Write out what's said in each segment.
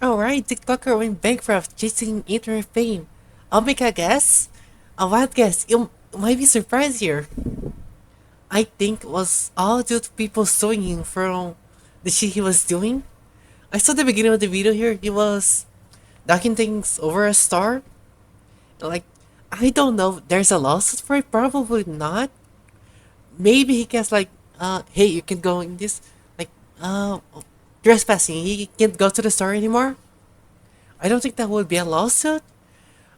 Alright, TikToker went bankrupt chasing internet fame. I'll make a guess. A wild guess. You might be surprised here. I think it was all due to people suing him from the shit he was doing. I saw the beginning of the video here. He was knocking things over a star. Like, I don't know. There's a lawsuit for it? Probably not. Maybe he gets like, hey, you can go in this, like, trespassing. He can't go to the store anymore. I don't think that would be a lawsuit.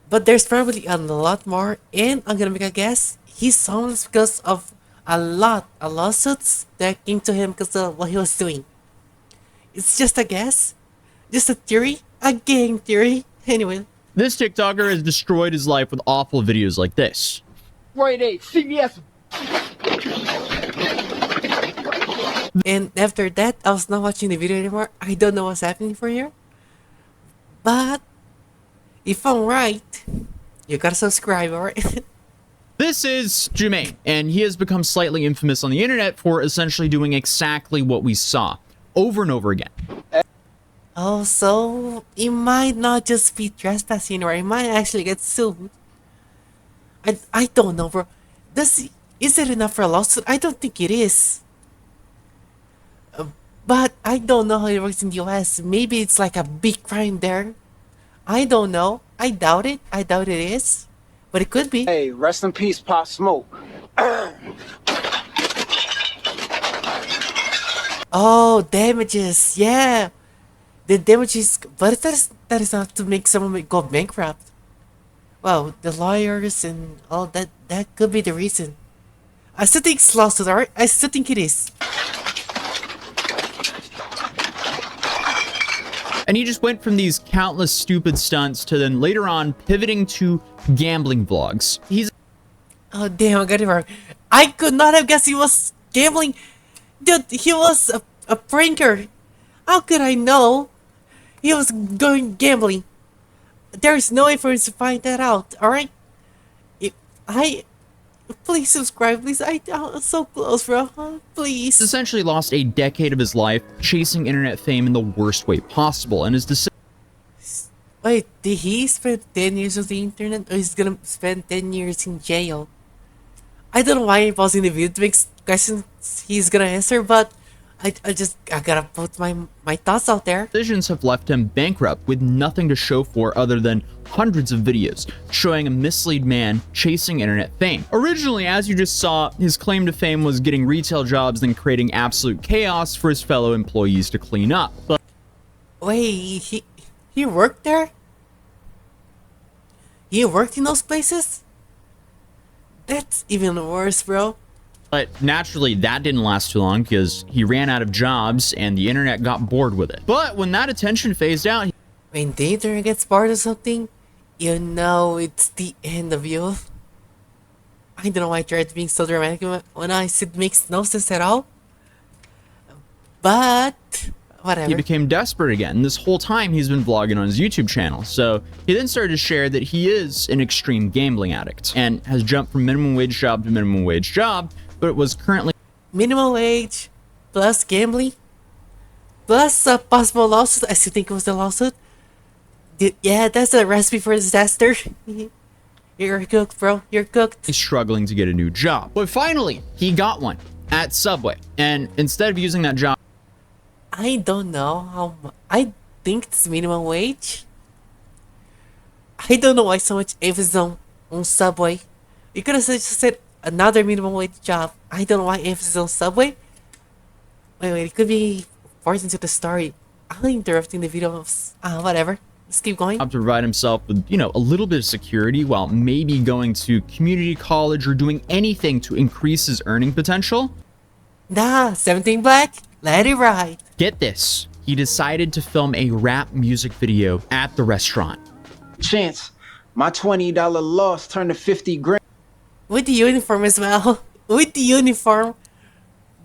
But there's probably a lot more, and I'm gonna make a guess. He's homeless because of a lot of lawsuits that came to him because of what he was doing. It's just a guess, just a theory, a gang theory. Anyway, This TikToker has destroyed his life with awful videos like this. Right, CVS. and after that, I was not watching the video anymore. I don't know what's happening for here, but if I'm right, you gotta subscribe, alright? This is Jermaine, and he has become slightly infamous on the internet for essentially doing exactly what we saw over and over again. Oh, so it might not just be trespassing, or it might actually get sued. I don't know, bro. Is it enough for a lawsuit? I don't think it is. But I don't know how it works in the US. Maybe it's like a big crime there. I don't know. I doubt it. I doubt it is. But it could be. Hey, rest in peace, Pop Smoke. Oh, damages. Yeah. The damages. But that is not to make someone go bankrupt. Well, the lawyers and all that. That could be the reason. I still think it's lawsuit, alright? I still think it is. And he just went from these countless stupid stunts to then later on pivoting to gambling vlogs. Oh, damn, I got it wrong. I could not have guessed he was gambling. Dude, he was a pranker. How could I know he was going gambling? There's no way for us to find that out, alright? Please subscribe, please. I'm so close, bro. Please. Essentially lost a decade of his life chasing internet fame in the worst way possible, and his decision. Wait, did he spend 10 years on the internet, or he's gonna spend 10 years in jail? I don't know why I'm pausing the video to make questions he's gonna answer, but I gotta put my thoughts out there. Decisions have left him bankrupt with nothing to show for other than hundreds of videos showing a mislead man chasing internet fame. Originally, as you just saw, his claim to fame was getting retail jobs and creating absolute chaos for his fellow employees to clean up. But Wait, he worked there? He worked in those places? That's even worse, bro. naturally, that didn't last too long because he ran out of jobs and the internet got bored with it. But when that attention phased out, When the internet gets bored or something, you know it's the end of you. I don't know why I tried being so dramatic when I said it makes no sense at all. But whatever. he became desperate again. This whole time he's been vlogging on his YouTube channel. So he then started to share that he is an extreme gambling addict and has jumped from minimum wage job to minimum wage job, but was currently Minimum wage plus gambling plus a possible lawsuit. I still think it was a lawsuit. Yeah, that's a recipe for disaster. You're cooked, bro. You're cooked. struggling to get a new job. But finally, he got one at Subway. And instead of using that job I don't know how I think it's minimum wage. I don't know why so much emphasis on Subway. You could have just said another minimum wage job. I don't know why emphasis on Subway. Wait, it could be forced into the story. I'm interrupting the video. Whatever. Let's keep going. to provide himself with, a little bit of security while maybe going to community college or doing anything to increase his earning potential. Nah, 17 Black. Let it ride. Get this. He decided to film a rap music video at the restaurant. Chance, my $20 loss turned to 50 grand. With the uniform as well. With the uniform.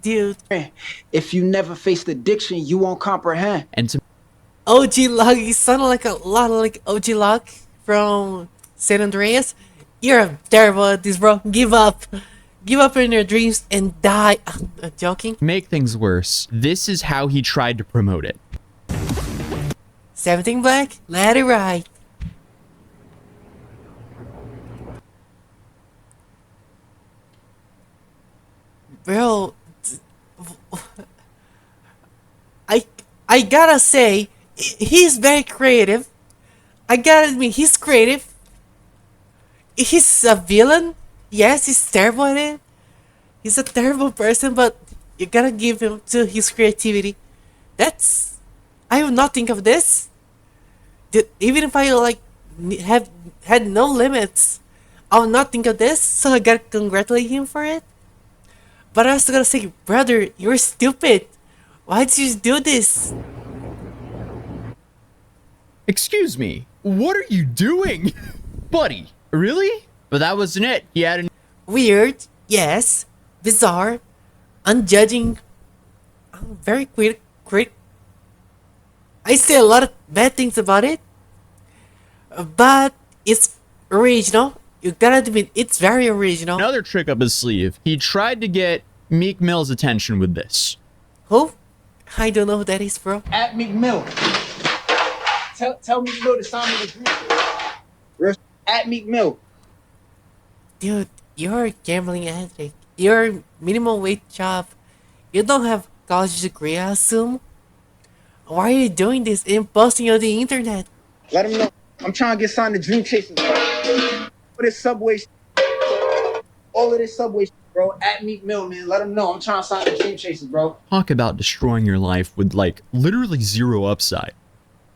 Dude. If you never faced addiction, you won't comprehend. And to OG Log, you sound like a lot like OG Log from San Andreas. You're terrible at this, bro. Give up. Give up in your dreams and die. I'm joking. make things worse, this is how he tried to promote it. 17 Black, let it ride. Bro, I I gotta say, he's very creative. I gotta admit, he's creative. He's a villain. Yes, he's terrible at it. He's a terrible person, but you gotta give him to his creativity. That's I would not think of this. Even if I like have had no limits, I would not think of this. So I gotta congratulate him for it. But I also gotta say, brother, you're stupid. Why did you do this? Excuse me, what are you doing? Buddy, really? But that wasn't it. He had an Weird, yes. Bizarre, unjudging, very quick. I say a lot of bad things about it, but it's original. You gotta admit, it's very original. another trick up his sleeve. He tried to get Meek Mill's attention with this. Who? I don't know who that is, bro. At McMill. Tell Meek Mill to sign me the dream. At Meek Mill. Dude, you're a gambling addict. You're a minimum wage job. You don't have college degree, I assume. Why are you doing this and posting on the internet? Let him know. I'm trying to get signed to Dream Chasers. For this Subway. All of this Subway, bro. At Meek Mill, man. Let him know. I'm trying to sign the Dream Chasers, bro. Talk about destroying your life with like literally zero upside.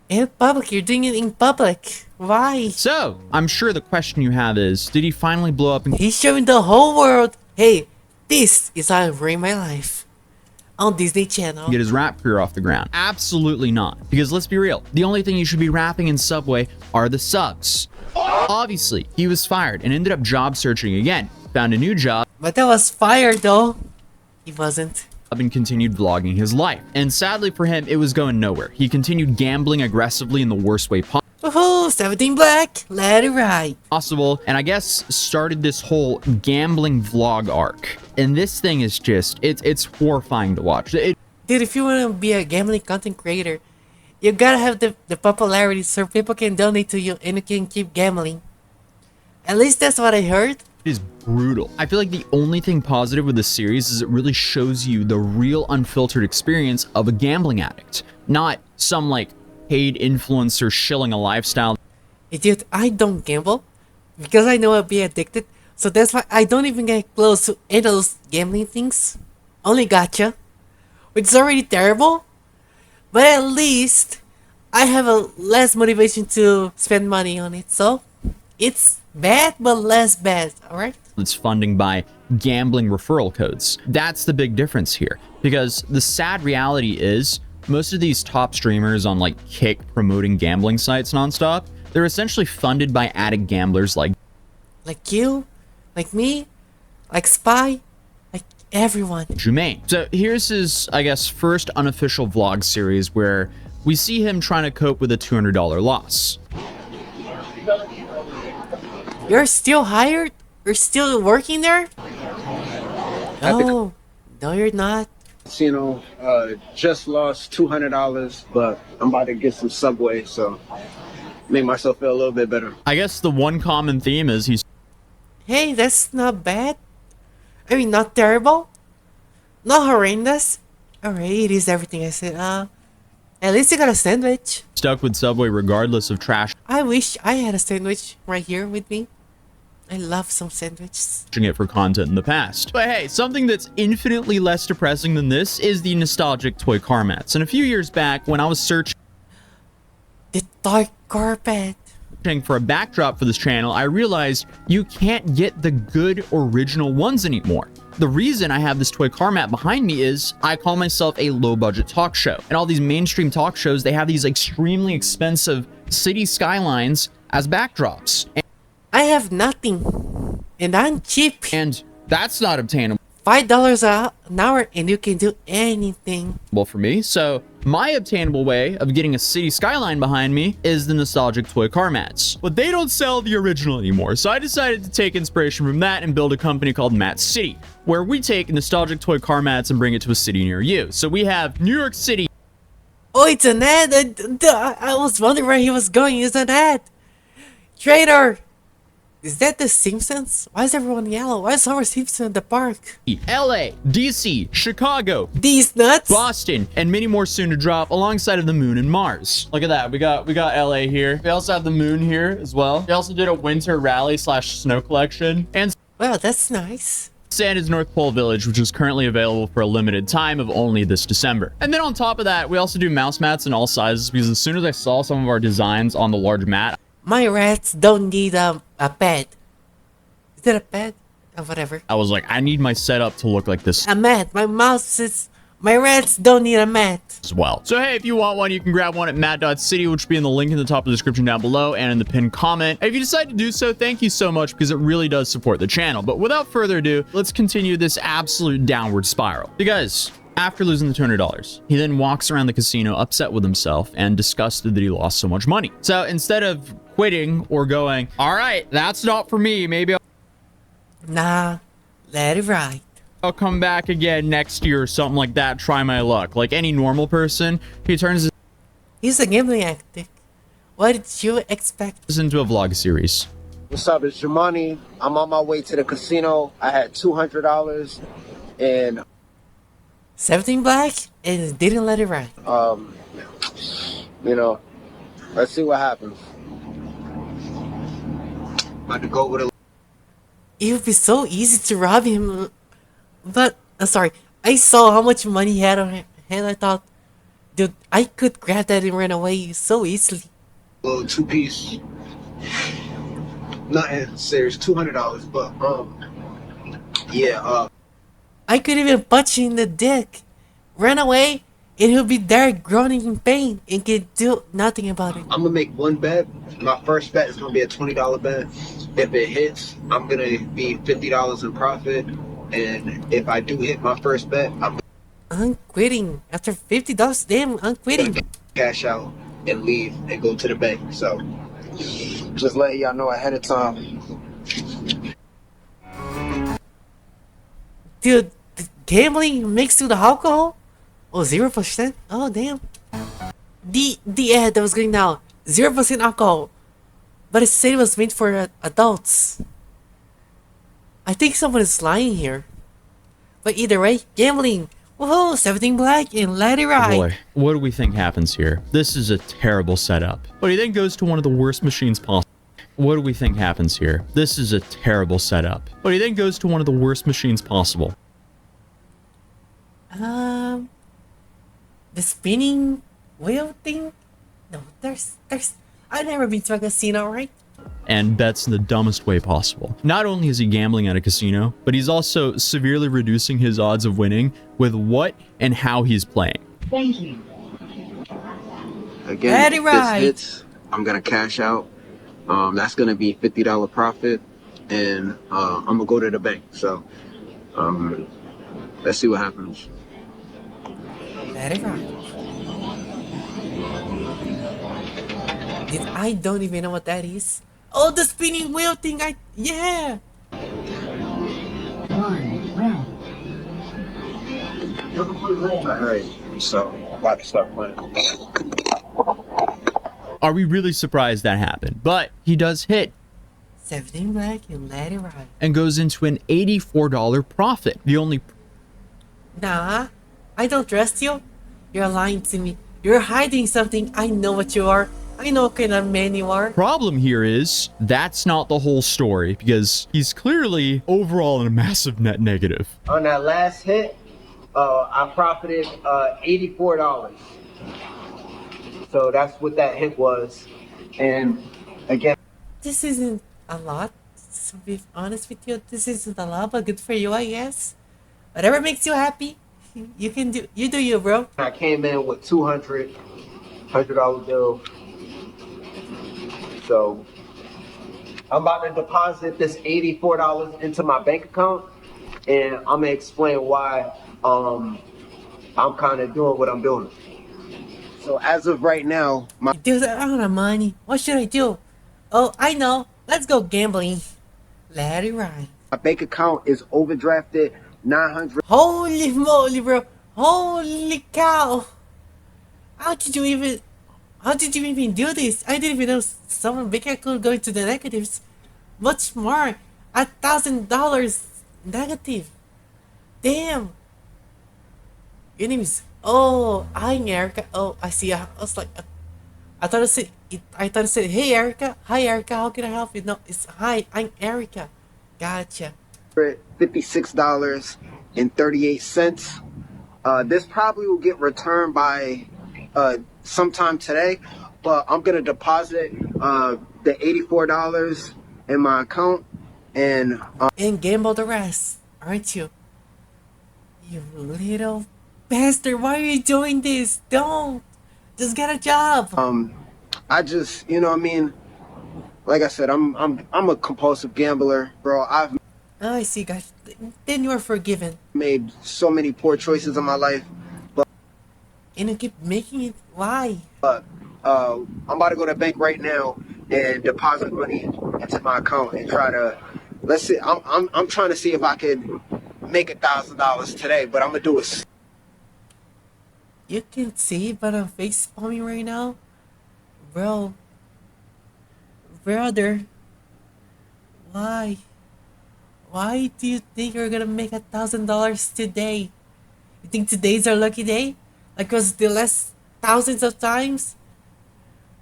In public, you're doing it in public. Why? So, I'm sure the question you have is, did he finally blow up and He's showing the whole world, hey, this is how I ruin my life. On Disney Channel. get his rap career off the ground? Absolutely not. Because let's be real, the only thing you should be rapping in Subway are the subs. Obviously, he was fired and ended up job searching again. Found a new job But that was fire though. He wasn't. and continued vlogging his life. And sadly for him, it was going nowhere. He continued gambling aggressively in the worst way Woohoo, 17 Black, let it ride. possible, and I guess started this whole gambling vlog arc. And this thing is just, it's horrifying to watch. Dude, if you want to be a gambling content creator, you gotta have the popularity so people can donate to you and you can keep gambling. At least that's what I heard. is brutal. I feel like the only thing positive with this series is it really shows you the real unfiltered experience of a gambling addict, not some like paid influencer shilling a lifestyle. Dude, I don't gamble because I know I'll be addicted. So that's why I don't even get close to any of those gambling things. Only gotcha, which is already terrible. But at least I have a less motivation to spend money on it. So it's bad, but less bad. All right. It's funding by gambling referral codes. That's the big difference here, because the sad reality is most of these top streamers on like Kick promoting gambling sites nonstop, they're essentially funded by addict gamblers like you, like me, like Spy, like everyone. Jermaine. So here's his, I guess, first unofficial vlog series where we see him trying to cope with a $200 loss. You're still hired? You're still working there? No, no, you're not. Just lost $200, but I'm about to get some Subway, so make myself feel a little bit better. I guess the one common theme is he's Hey, that's not bad. I mean, not terrible. Not horrendous. Alright, it is everything I said. At least you got a sandwich. stuck with Subway regardless of trashing I wish I had a sandwich right here with me. I love some sandwiches. it for content in the past. But hey, something that's infinitely less depressing than this is the nostalgic toy car mats. And a few years back, when I was searching The dark carpet. for a backdrop for this channel, I realized you can't get the good original ones anymore. The reason I have this toy car mat behind me is I call myself a low-budget talk show. And all these mainstream talk shows, they have these extremely expensive city skylines as backdrops. I have nothing. And I'm cheap. And that's not obtainable $5 an hour and you can do anything. for me. So my obtainable way of getting a city skyline behind me is the nostalgic toy car mats. But they don't sell the original anymore, so I decided to take inspiration from that and build a company called Mat City, where we take nostalgic toy car mats and bring it to a city near you. So we have New York City. Oh, it's an ad. I was wondering where he was going. It's an ad. Traitor. Is that the Simpsons? Why is everyone yellow? Why is Homer Simpson in the park? LA, DC, Chicago, These nuts. Boston, and many more soon to drop alongside of the moon and Mars. Look at that. We got LA here. We also have the moon here as well. They also did a winter rally / snow collection. And Well, that's nice. Santa's North Pole Village, which is currently available for a limited time of only this December. And then on top of that, we also do mouse mats in all sizes, because as soon as I saw some of our designs on the large mat, My rats don't need a pet. Is that a pet? Or whatever. I was like, I need my setup to look like this A mat. My rats don't need a mat. as well. So hey, if you want one, you can grab one at mat.city, which will be in the link in the top of the description down below and in the pinned comment. If you decide to do so, thank you so much, because it really does support the channel. But without further ado, let's continue this absolute downward spiral. You guys, after losing the $200, he then walks around the casino upset with himself and disgusted that he lost so much money. So instead of quitting or going, all right, that's not for me, maybe Nah, let it ride. I'll come back again next year or something like that, try my luck. Like any normal person, he turns He's a gambling addict. What did you expect? this into a vlog series. What's up? It's Jamani. I'm on my way to the casino. I had $200 and 17 black and didn't let it ride. let's see what happens. About to go with a It would be so easy to rob him. But, sorry, I saw how much money he had on him, and I thought, dude, I could grab that and run away so easily. little two-piece. Nothing serious, $200, but yeah. I could even punch him in the dick, run away, and he'll be there groaning in pain and can do nothing about it. I'm gonna make one bet. My first bet is gonna be a $20 bet. If it hits, I'm gonna be $50 in profit. And if I do hit my first bet, I'm quitting. After $50, damn, I'm quitting. gonna cash out and leave and go to the bank. So just letting y'all know ahead of time. Dude, gambling mixed with alcohol? Oh, 0%? Oh, damn. The ad that was going down, 0% alcohol. But it said it was made for adults. I think someone is lying here. But either way, gambling. Woohoo, 17 black and let it ride. Boy, what do we think happens here? This is a terrible setup. But he then goes to one of the worst machines possible. What do we think happens here? This is a terrible setup. But he then goes to one of the worst machines possible. The spinning wheel thing? No, there's I've never been to a casino, right? And bets in the dumbest way possible. Not only is he gambling at a casino, but he's also severely reducing his odds of winning with what and how he's playing. Thank you. Again, Let it if ride. this hits, I'm gonna cash out. That's gonna be $50 profit, and I'm gonna go to the bank. So let's see what happens. Let it ride. I don't even know what that is. Oh, the spinning wheel thing, yeah! One round. Alright, so I'm about to start playing. Are we really surprised that happened? But he does hit 17 black and let it ride. and goes into an $84 profit. The only Nah, I don't trust you. You're lying to me. You're hiding something. I know what you are. I know what kind of man you are. problem here is that's not the whole story, because he's clearly overall in a massive net negative. On that last hit, I profited $84. So that's what that hit was. And again, This isn't a lot. To be honest with you, this isn't a lot, but good for you, I guess. Whatever makes you happy, you can do. You do you, bro. I came in with $100 bill. So I'm about to deposit this $84 into my bank account, and I'm gonna explain why I'm kind of doing what I'm doing. So as of right now, my Dude, I don't have money. What should I do? Oh, I know. Let's go gambling. Let it ride. bank account is overdrafted $900. Holy moly, bro. Holy cow. How did you even how did you even do this? I didn't even know someone big could go into the negatives. Much more. $1,000 negative. Damn. Your name is I'm Erica. Oh, I see. I was like, I thought it said, I thought it said, hey Erica. Hi Erica. How can I help you? No, it's hi. I'm Erica. Gotcha. $56.38. This probably will get returned by sometime today, but I'm gonna deposit the $84 in my account, and And gamble the rest, aren't you? You little bastard. Why are you doing this? Don't. Just get a job. I just, you know what I mean. Like I said, I'm a compulsive gambler, bro. I've Oh, I see, guys. Then you are forgiven. made so many poor choices in my life, And you keep making it. Why? but I'm about to go to the bank right now and deposit money into my account and try to. Let's see. I'm trying to see if I could make $1,000 today, but I'm gonna do it. You can see, but I'm face palming right now. Bro. Brother. Why? Why do you think you're gonna make $1,000 today? You think today's our lucky day? Like was the last thousands of times?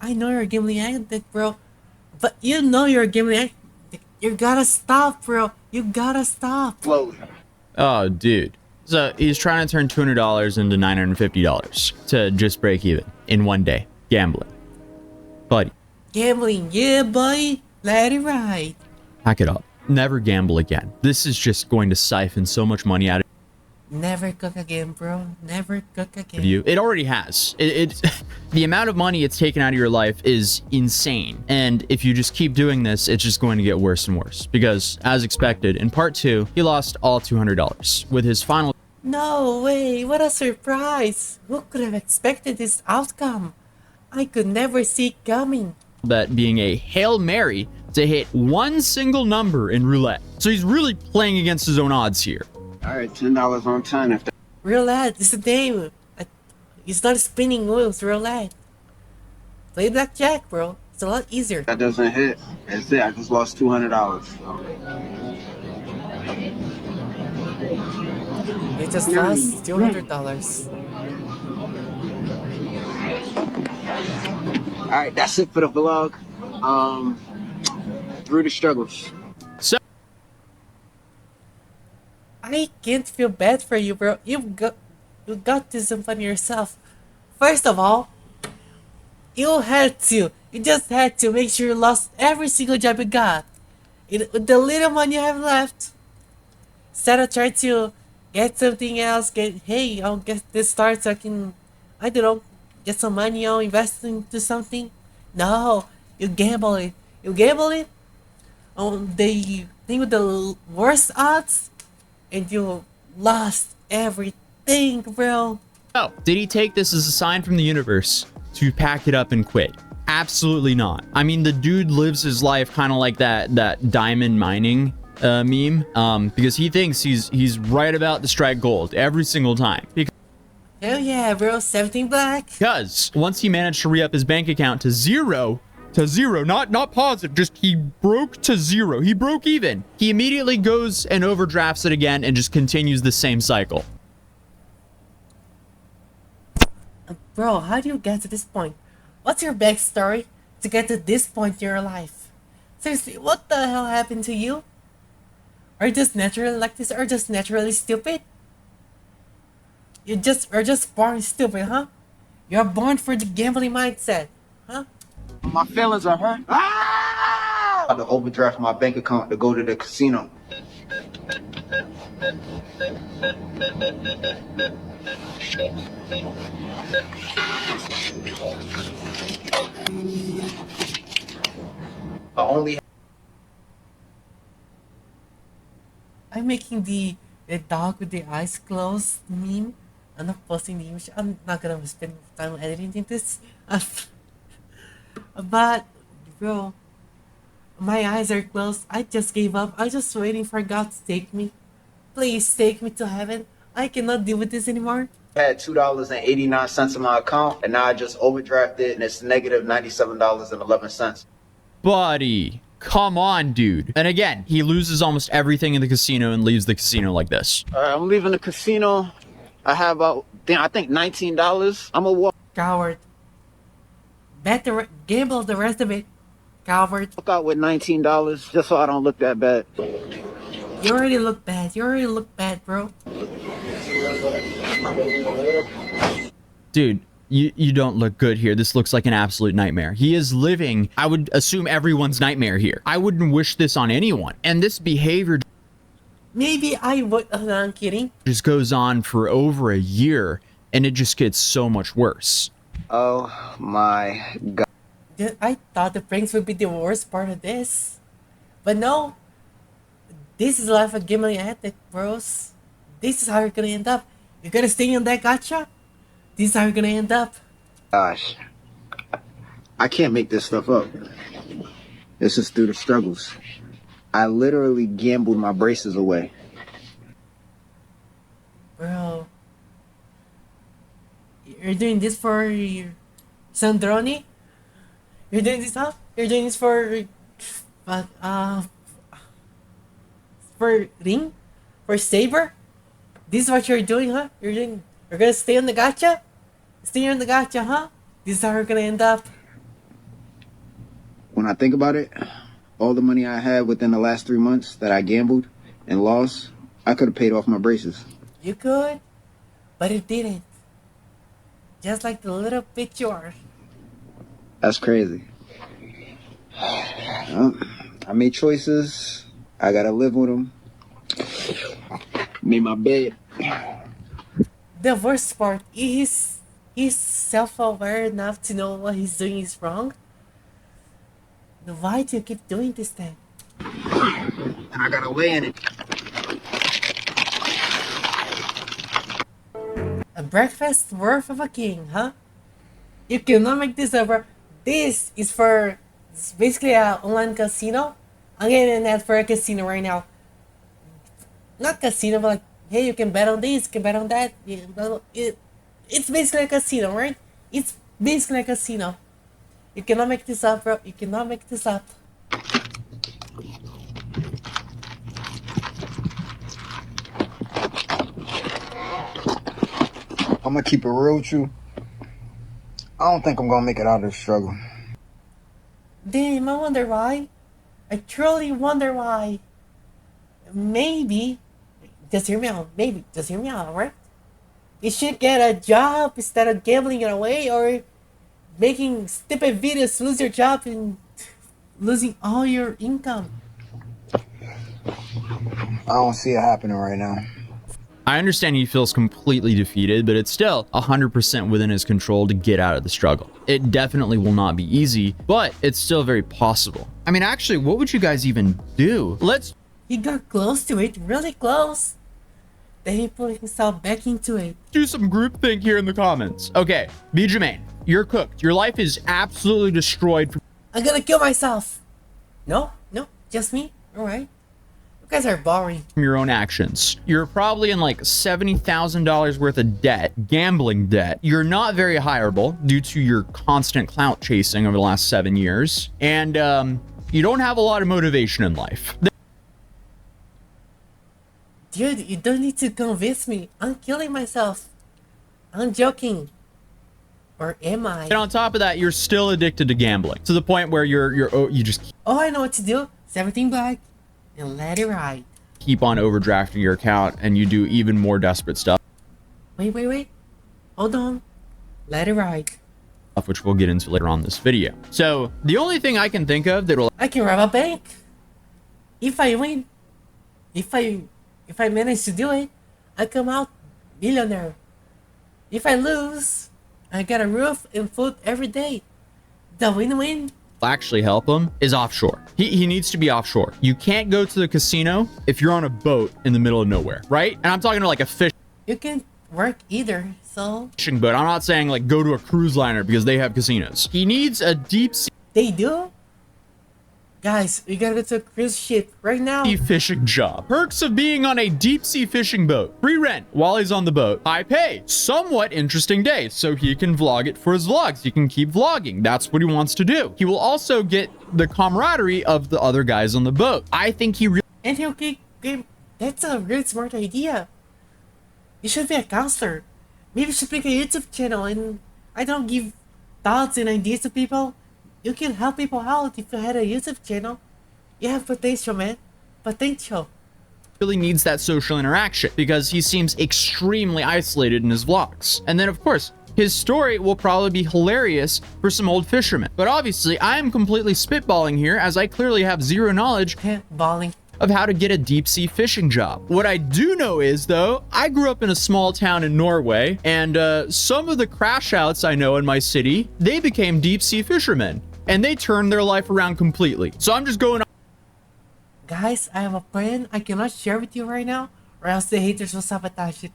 I know you're a gambling addict, bro. But you know you're a gambling addict. You gotta stop, bro. You gotta stop. Slowly. Oh, dude. So he's trying to turn $200 into $950 to just break even in one day. Gambling. Buddy, Gambling, yeah, buddy. Let it ride. pack it up. Never gamble again. This is just going to siphon so much money out Never cook again, bro. Never cook of again. you. It already has. The amount of money it's taken out of your life is insane. And if you just keep doing this, it's just going to get worse and worse. Because, as expected, in part 2, he lost all $200 with his final No way, what a surprise! Who could have expected this outcome? I could never see it coming. bet being a Hail Mary to hit one single number in roulette. So he's really playing against his own odds here. All right, $10 on 10. If Roulette is the name. It's not spinning wheels, roulette. Play blackjack, bro. It's a lot easier. that doesn't hit, that's it. I just lost $200. You just lost $200. All right, that's it for the vlog. Through the struggles. So I can't feel bad for you, bro. You got this upon yourself. First of all, you just had to make sure you lost every single job you got. With the little money you have left, instead of trying to get something else, hey, I'll get this started so I don't know, get some money, I'll invest into something. No, you gamble it. You gamble it on the thing with the worst odds, and you lost everything, bro. oh, did he take this as a sign from the universe to pack it up and quit? Absolutely not. I mean, the dude lives his life kind of like that diamond mining meme, because he thinks he's right about to strike gold every single time. Hell yeah, bro, 17 black. Because once he managed to re-up his bank account to zero, not positive, just he broke to zero. He broke even. He immediately goes and overdrafts it again and just continues the same cycle. Bro, how do you get to this point? What's your backstory to get to this point in your life? Seriously, what the hell happened to you? Are you just naturally like this, or just naturally stupid? Are just born stupid, huh? You're born for the gambling mindset, huh? My feelings are hurt. I had to overdraft my bank account to go to the casino. I only I'm making the dog with the eyes closed meme. I'm not posting the image. I'm not gonna spend time editing this. But, bro, my eyes are closed. I just gave up. I'm just waiting for God to take me. Please take me to heaven. I cannot deal with this anymore. had $2.89 in my account, and now I just overdrafted, and it's negative $97.11. Buddy, come on, dude. And again, he loses almost everything in the casino and leaves the casino like this. All right, I'm leaving the casino. I have about, I think $19. I'm gonna walk Coward. Gamble the rest of it. Coward. out with $19 just so I don't look that bad. You already look bad. You already look bad, bro. Dude, you don't look good here. This looks like an absolute nightmare. He is living, I would assume, everyone's nightmare here. I wouldn't wish this on anyone. And this behavior Maybe I would. No, I'm kidding. just goes on for over a year, and it just gets so much worse. Oh my God. I thought the pranks would be the worst part of this. But no. This is life of gambling addict, bros. This is how you're gonna end up. You're gonna stay in that gacha. This is how you're gonna end up. Gosh. I can't make this stuff up. This is through the struggles. I literally gambled my braces away. Bro. You're doing this for your Sandroni? You're doing this, huh? You're doing this for Ring? For Saber? This is what you're doing, huh? You're gonna stay on the gacha? Stay on the gacha, huh? This is how you're gonna end up. When I think about it, all the money I had within the last 3 months that I gambled and lost, I could have paid off my braces. You could, but it didn't. Just like the little bitch you are. That's crazy. I made choices. I gotta live with them. Made my bed. The worst part is he's self-aware enough to know what he's doing is wrong. Then why do you keep doing this then? And I gotta lay in it. A breakfast worth of a king, huh? You cannot make this over. This is for, it's basically an online casino. I'm getting an ad for a casino right now. Not casino, but like, hey, you can bet on this, you can bet on that. It's basically a casino, right? It's basically a casino. You cannot make this up, bro. You cannot make this up. I'm gonna keep it real with you. I don't think I'm gonna make it out of this struggle. Damn, I wonder why. I truly wonder why. Maybe, just hear me out, maybe, just hear me out, right? You should get a job instead of gambling it away or making stupid videos to lose your job and losing all your income. I don't see it happening right now. I understand he feels completely defeated, but it's still 100% within his control to get out of the struggle. It definitely will not be easy, but it's still very possible. I mean, actually, what would you guys even do? He got close to it, really close. Then he put himself back into it. Do some groupthink here in the comments. Okay, B. Jermaine, you're cooked. Your life is absolutely destroyed. I'm gonna kill myself. No, just me. All right. You guys are boring. From your own actions. You're probably in like $70,000 worth of debt, gambling debt. You're not very hireable due to your constant clout chasing over the last 7 years. And you don't have a lot of motivation in life. Dude, you don't need to convince me. I'm killing myself. I'm joking. Or am I? And on top of that, you're still addicted to gambling to the point where you just Oh, I know what to do. 17 black. And let it ride. keep on overdrafting your account and you do even more desperate stuff. Wait. Hold on. Let it ride. Which we'll get into later on this video. So the only thing I can think of that will I can rob a bank. If I win. If I manage to do it, I come out millionaire. If I lose, I get a roof and food every day. The win-win. actually help him is offshore. He needs to be offshore. You can't go to the casino if you're on a boat in the middle of nowhere, right? And I'm talking to like a You can work either, so fishing boat. I'm not saying like go to a cruise liner because they have casinos. He needs a deep sea. they do. Guys, we gotta go to a cruise ship right now. Fishing job. Perks of being on a deep sea fishing boat. Free rent while he's on the boat. High pay. Somewhat interesting day, so he can vlog it for his vlogs. He can keep vlogging. That's what he wants to do. He will also get the camaraderie of the other guys on the boat. I think he really And okay, game. That's a really smart idea. You should be a counselor. Maybe you should make a YouTube channel and I don't give thoughts and ideas to people. You can help people out if you had a YouTube channel. You have potential, man. Potential. needs that social interaction because he seems extremely isolated in his vlogs. And then, of course, his story will probably be hilarious for some old fishermen. But obviously, I am completely spitballing here as I clearly have zero knowledge Balling. of how to get a deep sea fishing job. What I do know is, though, I grew up in a small town in Norway, and some of the crash outs I know in my city, they became deep sea fishermen, and they turned their life around completely. So I'm just going. Guys, I have a plan I cannot share with you right now, or else the haters will sabotage it.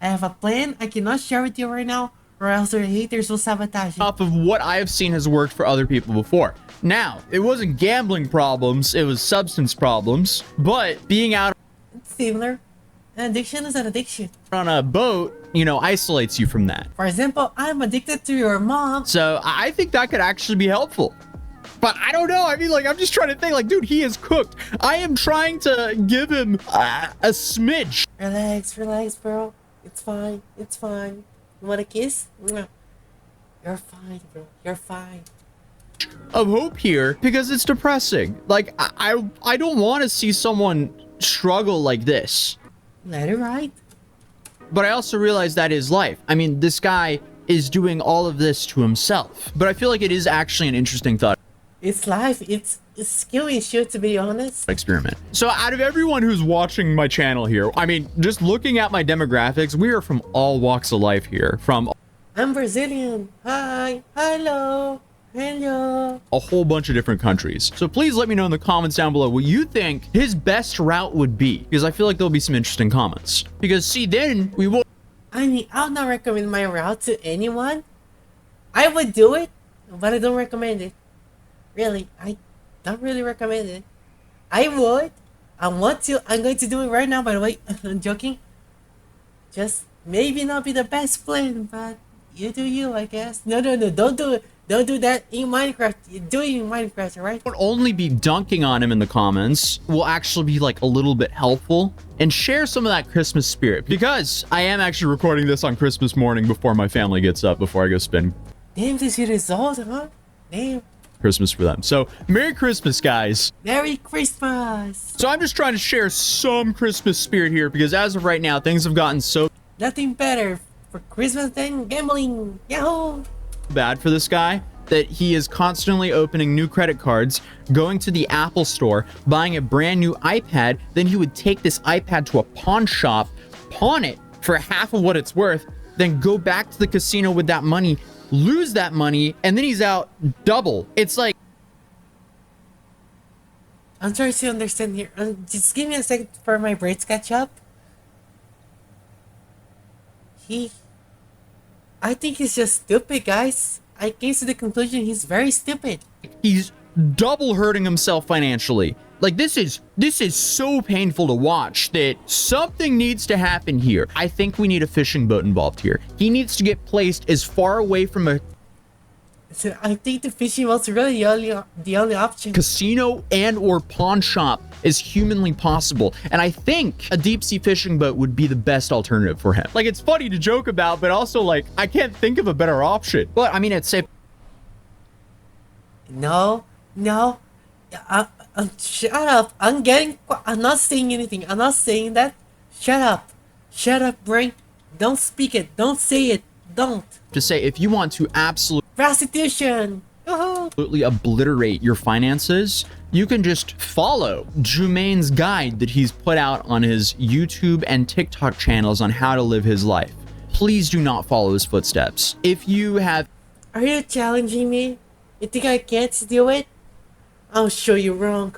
I have a plan I cannot share with you right now, or else the haters will sabotage it. Off of what I have seen has worked for other people before. Now, it wasn't gambling problems, it was substance problems, but being out It's similar. An addiction is an addiction. on a boat, you know, isolates you from that. For example, I'm addicted to your mom. So I think that could actually be helpful. But I don't know. I mean, like, I'm just trying to think, like, dude, he is cooked. I am trying to give him a smidge Relax, bro. It's fine. It's fine. You want a kiss? Mwah. You're fine, bro. You're fine. of hope here because it's depressing. Like, I don't want to see someone struggle like this. Let it ride. But I also realize that is life. I mean, this guy is doing all of this to himself. But I feel like it is actually an interesting thought It's life. It's a skill issue, to be honest. experiment. So out of everyone who's watching my channel here, I mean, just looking at my demographics, we are from all walks of life here, from I'm Brazilian. Hi. Hello. Hello. a whole bunch of different countries. So please let me know in the comments down below what you think his best route would be, because I feel like there'll be some interesting comments. Because see, then we will I mean, I'll not recommend my route to anyone. I would do it, but I don't recommend it. Really, I don't really recommend it. I would. I want to. I'm going to do it right now, by the way. I'm joking. Just maybe not be the best plan, but you do you, I guess. No. Don't do it. Don't do that in Minecraft. You do it in Minecraft, alright? won't only be dunking on him in the comments, will actually be like a little bit helpful and share some of that Christmas spirit, because I am actually recording this on Christmas morning before my family gets up, before I go spend Damn, this video is old, huh? Damn. Christmas for them. So Merry Christmas, guys. Merry Christmas. So I'm just trying to share some Christmas spirit here, because as of right now, things have gotten so Nothing better for Christmas than gambling. Yahoo! bad for this guy that he is constantly opening new credit cards, going to the Apple store, buying a brand new iPad. Then he would take this iPad to a pawn shop, pawn it for half of what it's worth, then go back to the casino with that money, lose that money, and then he's out double. It's like, I'm trying to understand here. Just give me a second for my brains catch up. I think he's just stupid, guys. I came to the conclusion he's very stupid. he's double hurting himself financially. Like, this is so painful to watch that something needs to happen here. I think we need a fishing boat involved here. He needs to get placed as far away from a So I think the fishing boat's really the only option. casino and or pawn shop as humanly possible. And I think a deep sea fishing boat would be the best alternative for him. Like, it's funny to joke about, but also, like, I can't think of a better option. But I mean, it's safe. No. Shut up. I'm not saying anything. I'm not saying that. Shut up. Shut up, brain. Don't speak it. Don't say it. Don't. To say, if you want to Prostitution. Woohoo. absolutely obliterate your finances, you can just follow Jermaine's guide that he's put out on his YouTube and TikTok channels on how to live his life. Please do not follow his footsteps. If you have Are you challenging me? You think I can't do it? I'll show you wrong.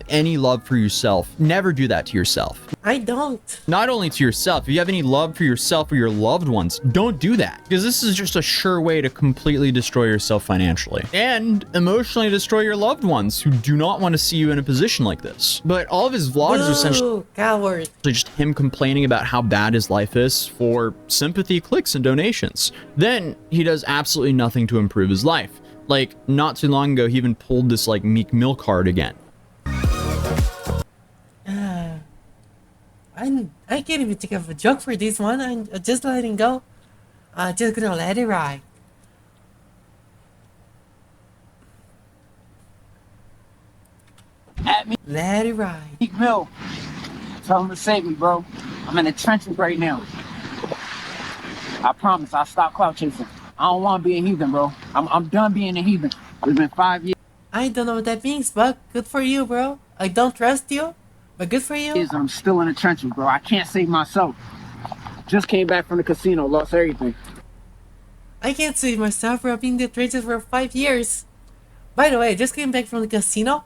any love for yourself, never do that to yourself. I don't. Not only to yourself, if you have any love for yourself or your loved ones, don't do that, because this is just a sure way to completely destroy yourself financially and emotionally destroy your loved ones who do not want to see you in a position like this. But all of his vlogs are essentially Ooh, coward. just him complaining about how bad his life is for sympathy, clicks, and donations. Then he does absolutely nothing to improve his life. Like, not too long ago, he even pulled this like Meek Mill card again. I can't even think of a joke for this one. I'm just letting go. Just gonna let it ride. At me, Let it ride. Meek Mill. Tell him to save me, bro. I'm in the trenches right now. I promise I'll stop clout chasing. I don't want to be a heathen, bro. I'm done being a heathen. It's been 5 years I don't know what that means, but good for you, bro. I don't trust you, but good for you. and I'm still in the trenches, bro. I can't save myself. Just came back from the casino, lost everything. I can't save myself for being in the trenches for 5 years. By the way, I just came back from the casino.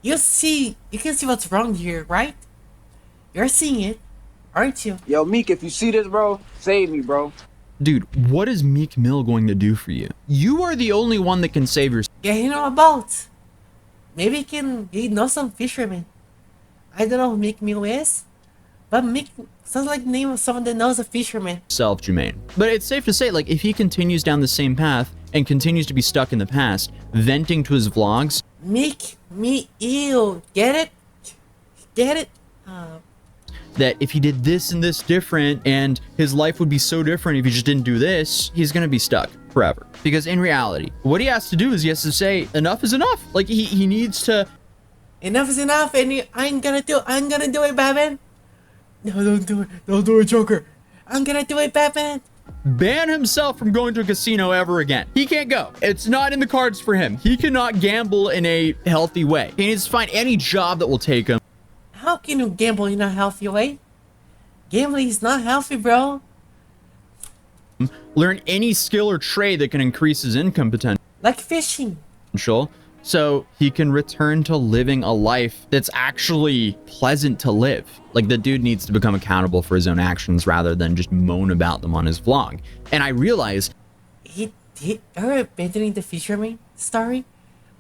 You can see what's wrong here, right? You're seeing it, aren't you? Yo, Meek, if you see this, bro, save me, bro. Dude, what is Meek Mill going to do for you? You are the only one that can save yourself. Yeah, you know about. Maybe he knows some fishermen. I don't know who Mick Mill is, but Mick sounds like the name of someone that knows a fisherman. Jermaine. But it's safe to say, like, if he continues down the same path and continues to be stuck in the past, venting to his vlogs, Ew, get it? Get it? that if he did this and this different and his life would be so different if he just didn't do this, he's gonna be stuck forever. Because in reality, what he has to do is he has to say enough is enough. Like, he needs to Enough is enough, and I'm gonna do it, Batman. No, don't do it, Joker. I'm gonna do it, Batman. ban himself from going to a casino ever again. He can't go. It's not in the cards for him. He cannot gamble in a healthy way. He needs to find any job that will take him. How can you gamble in a healthy way? Gambling is not healthy, bro. Learn any skill or trade that can increase his income Like fishing. potential so he can return to living a life that's actually pleasant to live. Like, the dude needs to become accountable for his own actions rather than just moan about them on his vlog. And I realize Are abandoning the fisherman story?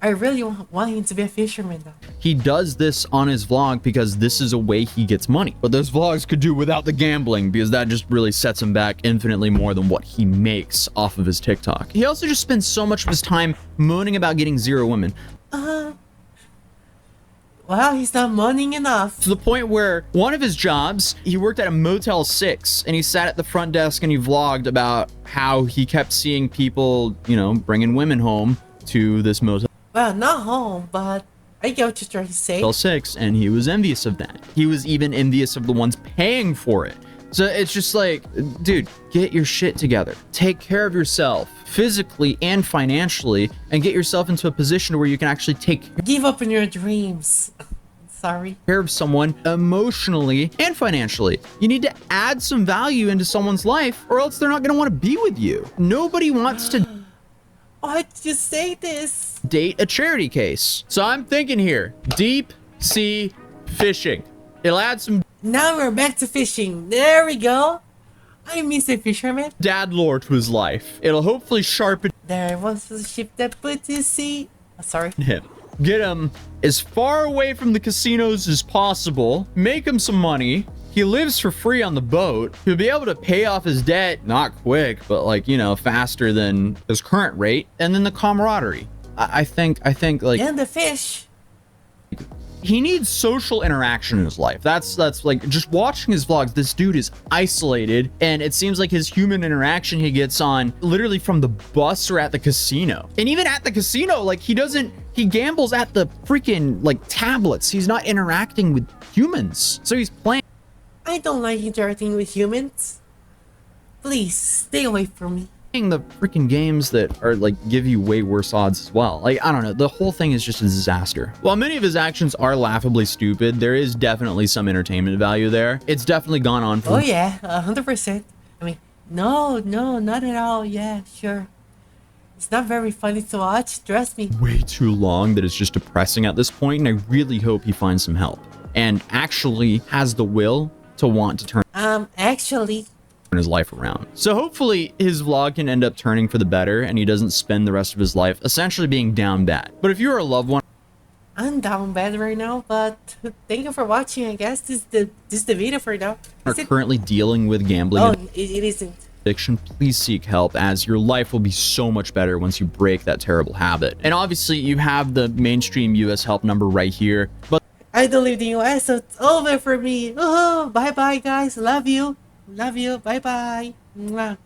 I really want him to be a fisherman, though. he does this on his vlog because this is a way he gets money. But those vlogs could do without the gambling, because that just really sets him back infinitely more than what he makes off of his TikTok. He also just spends so much of his time moaning about getting 0 women. Well, he's not moaning enough. To the point where one of his jobs, he worked at a Motel 6 and he sat at the front desk and he vlogged about how he kept seeing people, you know, bringing women home to this Motel Well, not home, but I get what you're trying to say. 6, and he was envious of that. He was even envious of the ones paying for it. So it's just like, dude, get your shit together. Take care of yourself physically and financially, and get yourself into a position where you can actually take Give up on your dreams. Sorry. care of someone emotionally and financially. You need to add some value into someone's life, or else they're not going to want to be with you. Nobody wants to Why'd you say this? date a charity case. So I'm thinking here, deep sea fishing. It'll add some Now we're back to fishing. There we go. I miss a fisherman. dad lore to his life. It'll hopefully sharpen There was a ship that put to sea. Sorry. him. Get him as far away from the casinos as possible. Make him some money. He lives for free on the boat. He'll be able to pay off his debt, not quick, but like, you know, faster than his current rate. And then the camaraderie. I think like And the fish. he needs social interaction in his life. That's like, just watching his vlogs, this dude is isolated, and it seems like his human interaction he gets on literally from the bus or at the casino. And even at the casino, like, he gambles at the freaking like tablets. He's not interacting with humans. So he's playing I don't like interacting with humans. Please stay away from me. the freaking games that are like give you way worse odds as well. Like, I don't know, the whole thing is just a disaster. While many of his actions are laughably stupid, there is definitely some entertainment value there. It's definitely gone on for Oh yeah, 100%. I mean, no, not at all. Yeah, sure. It's not very funny to watch, trust me. Way too long that it's just depressing at this point, and I really hope he finds some help and actually has the will to want to turn Actually, his life around. So hopefully his vlog can end up turning for the better and he doesn't spend the rest of his life essentially being down bad. But if you're a loved one I'm down bad right now, but thank you for watching. I guess this is the video for now. are currently dealing with gambling Oh, and it isn't. addiction, please seek help, as your life will be so much better once you break that terrible habit. And obviously you have the mainstream US help number right here, but I don't live in the US, so it's over for me. Oh, bye bye, guys. Love you. Love you. Bye bye. Mwah.